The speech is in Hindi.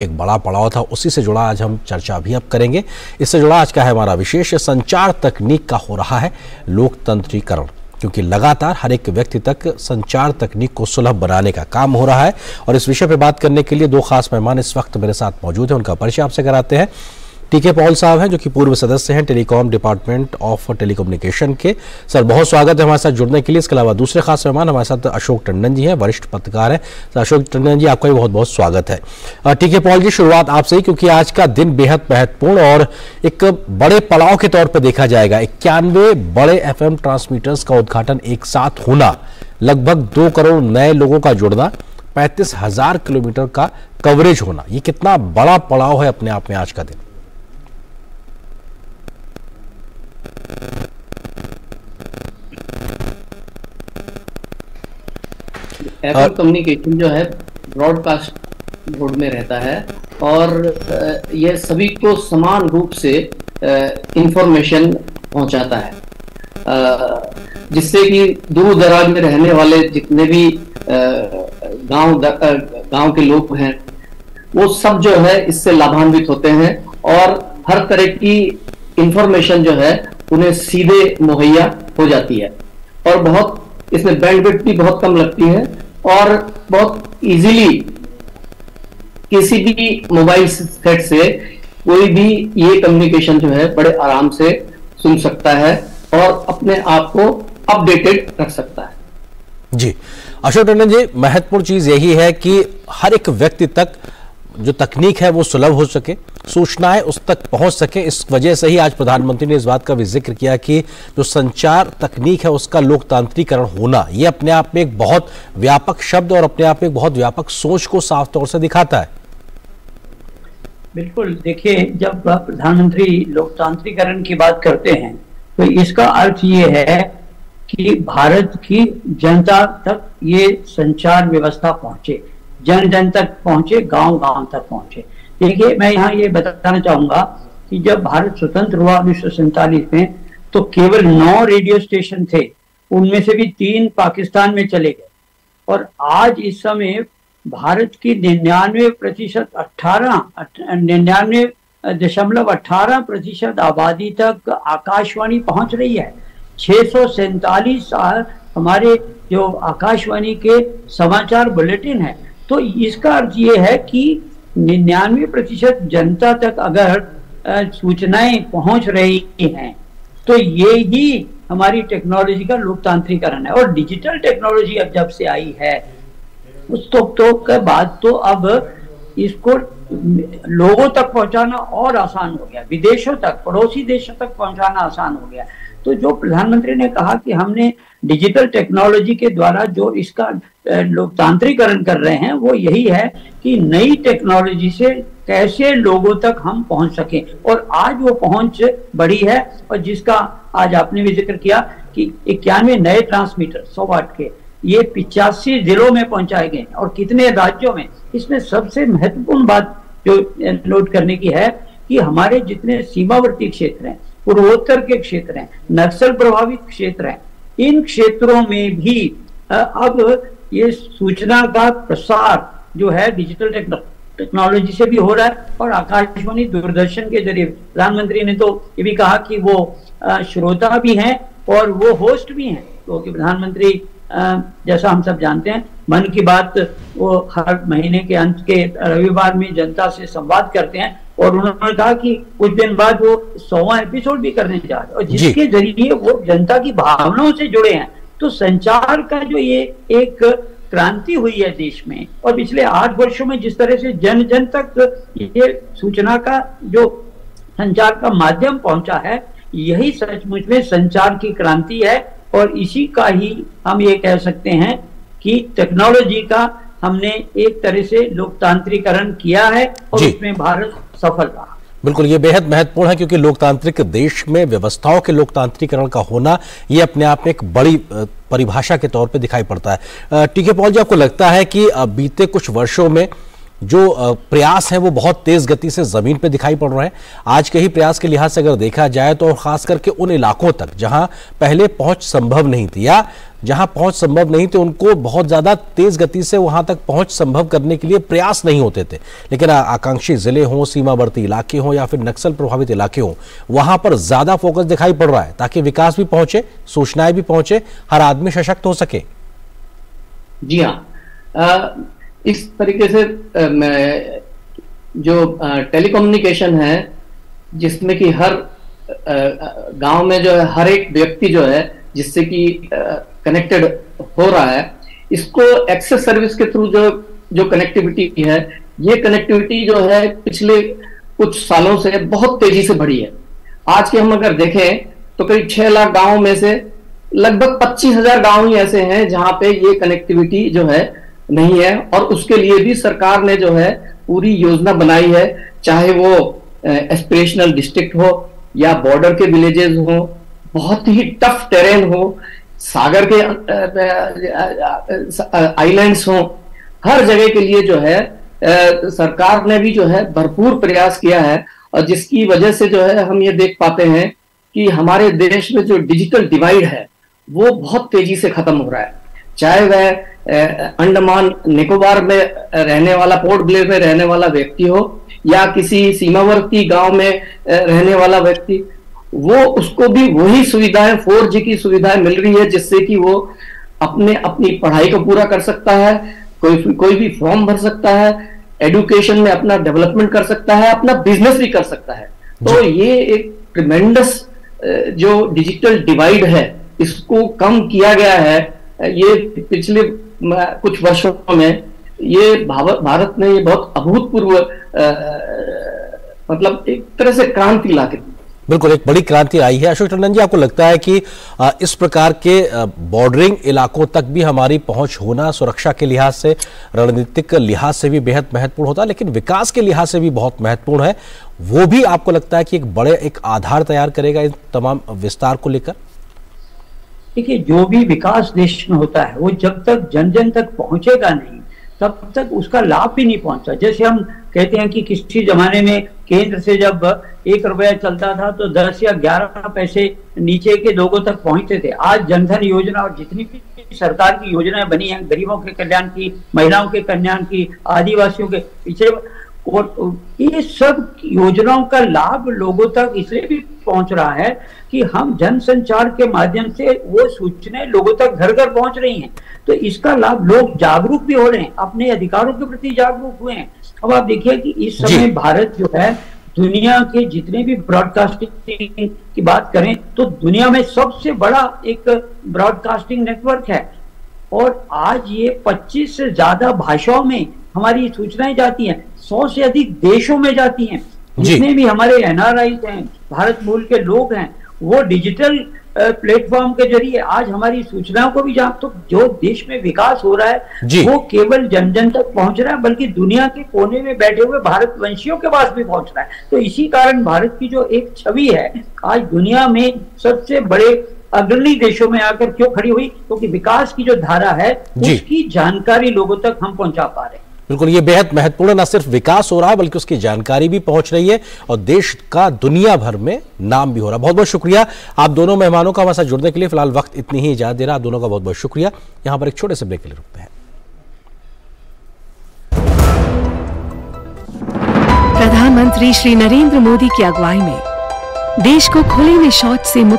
एक बड़ा पड़ाव था, उसी से जुड़ा आज हम चर्चा भी अब करेंगे। इससे जुड़ा आज का है हमारा विशेष संचार तकनीक का हो रहा है लोकतंत्रीकरण, क्योंकि लगातार हर एक व्यक्ति तक संचार तकनीक को सुलभ बनाने का काम हो रहा है। और इस विषय पर बात करने के लिए दो खास मेहमान इस वक्त मेरे साथ मौजूद हैं। उनका परिचय आपसे कराते हैं। टीके पॉल साहब हैं, जो कि पूर्व सदस्य हैं टेलीकॉम डिपार्टमेंट ऑफ टेलीकम्युनिकेशन के। सर, बहुत स्वागत है हमारे साथ जुड़ने के लिए। इसके अलावा दूसरे खास मेहमान हमारे साथ अशोक टंडन जी हैं, वरिष्ठ पत्रकार हैं। सर अशोक टंडन जी, आपका भी बहुत बहुत स्वागत है। टीके पॉल जी, शुरुआत आपसे ही, क्योंकि आज का दिन बेहद महत्वपूर्ण और एक बड़े पड़ाव के तौर पर देखा जाएगा। 91 बड़े FM ट्रांसमीटर्स का उद्घाटन एक साथ होना, लगभग 2 करोड़ नए लोगों का जुड़ना, 35,000 किलोमीटर का कवरेज होना, ये कितना बड़ा पड़ाव है अपने आप में आज का दिन। एफएम कम्युनिकेशन जो है ब्रॉडकास्ट मोड में रहता है और यह सभी को समान रूप से इंफॉर्मेशन पहुंचाता है, जिससे कि दूर दराज में रहने वाले जितने भी गांव के लोग हैं वो सब जो है इससे लाभान्वित होते हैं और हर तरह की इंफॉर्मेशन जो है उन्हें सीधे मुहैया हो जाती है। और बहुत इसमें बैंडविड्थ भी बहुत कम लगती है और बहुत इजीली किसी भी मोबाइल सेट से कोई भी ये कम्युनिकेशन जो है बड़े आराम से सुन सकता है और अपने आप को अपडेटेड रख सकता है। जी अशोक टंडन जी, महत्वपूर्ण चीज यही है कि हर एक व्यक्ति तक जो तकनीक है वो सुलभ हो सके, सूचनाएं उस तक पहुंच सके। इस वजह से ही आज प्रधानमंत्री ने इस बात का भी जिक्र किया कि जो संचार तकनीक है उसका लोकतांत्रिकरण होना, ये अपने आप में एक बहुत व्यापक शब्द और अपने आप में एक बहुत व्यापक सोच को साफ तौर से दिखाता है। बिल्कुल, देखिए, जब प्रधानमंत्री लोकतांत्रिकरण की बात करते हैं तो इसका अर्थ ये है कि भारत की जनता तक ये संचार व्यवस्था पहुंचे, जन जन तक पहुंचे, गांव गांव तक पहुंचे। देखिए, मैं यहाँ ये बताना चाहूंगा कि जब भारत स्वतंत्र हुआ 1947 में तो केवल 9 रेडियो स्टेशन थे, उनमें से भी 3 पाकिस्तान में चले गए। और आज इस समय भारत की 99.18% आबादी तक आकाशवाणी पहुंच रही है। 647 हमारे जो आकाशवाणी के समाचार बुलेटिन है। तो इसका अर्थ ये है कि 99% जनता तक अगर सूचनाएं पहुंच रही हैं तो ये ही हमारी टेक्नोलॉजी का लोकतांत्रिकरण है। और डिजिटल टेक्नोलॉजी अब जब से आई है उस तो के बाद तो अब इसको लोगों तक पहुंचाना और आसान हो गया, विदेशों तक, पड़ोसी देशों तक पहुंचाना आसान हो गया। तो जो प्रधानमंत्री ने कहा कि हमने डिजिटल टेक्नोलॉजी के द्वारा जो इसका लोकतांत्रिकरण कर रहे हैं वो यही है कि नई टेक्नोलॉजी से कैसे लोगों तक हम पहुंच सकें। और आज वो पहुंच बढ़ी है और जिसका आज आपने भी जिक्र किया कि 91 नए ट्रांसमीटर 100 वाट के ये 85 जिलों में पहुंचाए गए और कितने राज्यों में। इसमें सबसे महत्वपूर्ण बात जो नोट करने की है कि हमारे जितने सीमावर्ती क्षेत्र हैं, पूर्वोत्तर के क्षेत्र हैं, नक्सल प्रभावित क्षेत्र हैं, इन क्षेत्रों में भी अब ये सूचना का प्रसार जो है डिजिटल टेक्नोलॉजी से भी हो रहा है। और आकाशवाणी दूरदर्शन के जरिए प्रधानमंत्री ने तो ये भी कहा कि वो श्रोता भी हैं और वो होस्ट भी हैं, क्योंकि प्रधानमंत्री जैसा हम सब जानते हैं मन की बात वो हर महीने के अंत के रविवार में जनता से संवाद करते हैं और उन्होंने कहा कि कुछ दिन बाद वो 100वां एपिसोड भी करने जा रहे हैं और जिसके जरिए वो जनता की भावनाओं से जुड़े हैं। तो संचार का जो ये एक क्रांति हुई है देश में और पिछले 8 वर्षों में जिस तरह से जन जन तक ये सूचना का जो संचार का माध्यम पहुंचा है, यही सचमुच में संचार की क्रांति है। और इसी का ही हम ये कह सकते हैं कि टेक्नोलॉजी का हमने एक तरह से लोकतांत्रिकरण किया है और उसमें भारत सफल रहा। बिल्कुल, ये बेहद महत्वपूर्ण है, क्योंकि लोकतांत्रिक देश में व्यवस्थाओं के लोकतांत्रिकरण का होना ये अपने आप में एक बड़ी परिभाषा के तौर पे दिखाई पड़ता है। टीके पॉल जी, आपको लगता है कि बीते कुछ वर्षों में जो प्रयास है वो बहुत तेज गति से जमीन पे दिखाई पड़ रहे हैं। आज के ही प्रयास के लिहाज से अगर देखा जाए तो खास करके उन इलाकों तक जहां पहले पहुंच संभव नहीं थी या जहां पहुंच संभव नहीं थी, उनको बहुत ज्यादा तेज गति से वहां तक पहुंच संभव करने के लिए प्रयास नहीं होते थे। लेकिन आकांक्षी जिले हों, सीमावर्ती इलाके हों या फिर नक्सल प्रभावित इलाके हों, वहां पर ज्यादा फोकस दिखाई पड़ रहा है ताकि विकास भी पहुंचे, सूचनाएं भी पहुंचे, हर आदमी सशक्त हो सके। जी हाँ, इस तरीके से जो टेलीकम्युनिकेशन है, जिसमें कि हर गांव में जो है हर एक व्यक्ति जो है जिससे कि कनेक्टेड हो रहा है, इसको एक्सेस सर्विस के थ्रू जो कनेक्टिविटी है, ये कनेक्टिविटी जो है पिछले कुछ सालों से बहुत तेजी से बढ़ी है। आज के हम अगर देखें तो करीब 6 लाख गांवों में से लगभग 25,000 गांव ही ऐसे हैं जहां पे ये कनेक्टिविटी जो है नहीं है, और उसके लिए भी सरकार ने जो है पूरी योजना बनाई है, चाहे वो एस्पिरेशनल डिस्ट्रिक्ट हो या बॉर्डर के विलेजेस हो, बहुत ही टफ टेरेन हो, सागर के आइलैंड्स हो, हर जगह के लिए जो है सरकार ने भी जो है भरपूर प्रयास किया है। और जिसकी वजह से जो है हम ये देख पाते हैं कि हमारे देश में जो डिजिटल डिवाइड है वो बहुत तेजी से खत्म हो रहा है। चाहे वह अंडमान निकोबार में रहने वाला, पोर्ट ब्लेयर में रहने वाला व्यक्ति हो या किसी सीमावर्ती गांव में रहने वाला व्यक्ति, वो उसको भी वही सुविधाएं, 4G की सुविधाएं मिल रही है, जिससे कि वो अपनी पढ़ाई को पूरा कर सकता है, कोई भी फॉर्म भर सकता है, एजुकेशन में अपना डेवलपमेंट कर सकता है, अपना बिजनेस भी कर सकता है। तो ये एक ट्रिमेंडस जो डिजिटल डिवाइड है, इसको कम किया गया है। ये पिछले कुछ वर्षों में ये भारत ने ये बहुत अभूतपूर्व मतलब एक तरह से क्रांति ला के, बिल्कुल एक बड़ी क्रांति आई है। अशोक टंडन जी, आपको लगता है कि इस प्रकार के बॉर्डरिंग इलाकों तक भी हमारी पहुंच होना सुरक्षा के लिहाज से, रणनीतिक लिहाज से भी बेहद महत्वपूर्ण होता है, लेकिन विकास के लिहाज से भी बहुत महत्वपूर्ण है, वो भी आपको लगता है कि एक आधार तैयार करेगा इन तमाम विस्तार को लेकर? देखिए, जो भी विकास देश में होता है वो जब तक जन जन तक पहुंचेगा नहीं, तब तक उसका लाभ भी नहीं पहुंचता। जैसे हम कहते हैं कि किसी जमाने में केंद्र से जब 1 रुपया चलता था तो 10 या 11 पैसे नीचे के लोगों तक पहुंचते थे। आज जनधन योजना और जितनी भी सरकार की योजनाएं बनी हैं, गरीबों के कल्याण की, महिलाओं के कल्याण की, आदिवासियों के पीछे, और ये सब योजनाओं का लाभ लोगों तक इसलिए भी पहुंच रहा है कि हम जनसंचार के माध्यम से वो सूचनाएं लोगों तक घर घर पहुंच रही हैं। तो इसका लाभ, लोग जागरूक भी हो रहे हैं, अपने अधिकारों के प्रति जागरूक हुए हैं। अब आप देखिए कि इस समय भारत जो है, दुनिया के जितने भी ब्रॉडकास्टिंग की बात करें तो दुनिया में सबसे बड़ा एक ब्रॉडकास्टिंग नेटवर्क है, और आज ये 25 से ज्यादा भाषाओं में हमारी सूचनाएं जाती हैं, 100 से अधिक देशों में जाती हैं। जितने भी हमारे NRIs हैं, भारत मूल के लोग हैं, वो डिजिटल प्लेटफॉर्म के जरिए आज हमारी सूचनाओं को भी तो जो देश में विकास हो रहा है वो केवल जन जन तक पहुंच रहा है, बल्कि दुनिया के कोने में बैठे हुए भारतवंशियों के पास भी पहुंच रहा है। तो इसी कारण भारत की जो एक छवि है आज दुनिया में सबसे बड़े अग्रणी देशों में आकर क्यों खड़ी हुई, क्योंकि विकास की जो धारा है उसकी जानकारी लोगों तक हम पहुंचा पा रहे हैं। बिल्कुल, ये बेहद महत्वपूर्ण, न सिर्फ विकास हो रहा है बल्कि उसकी जानकारी भी पहुंच रही है और देश का दुनिया भर में नाम भी हो रहा है। बहुत बहुत शुक्रिया आप दोनों मेहमानों का हमारे साथ जुड़ने के लिए। फिलहाल वक्त इतनी ही इजाजत दे रहा, आप दोनों का बहुत बहुत शुक्रिया। यहां पर एक छोटे से ब्रेक के लिए रुकते हैं। प्रधानमंत्री श्री नरेंद्र मोदी की अगुवाई में देश को खुले में शौच से मुक्त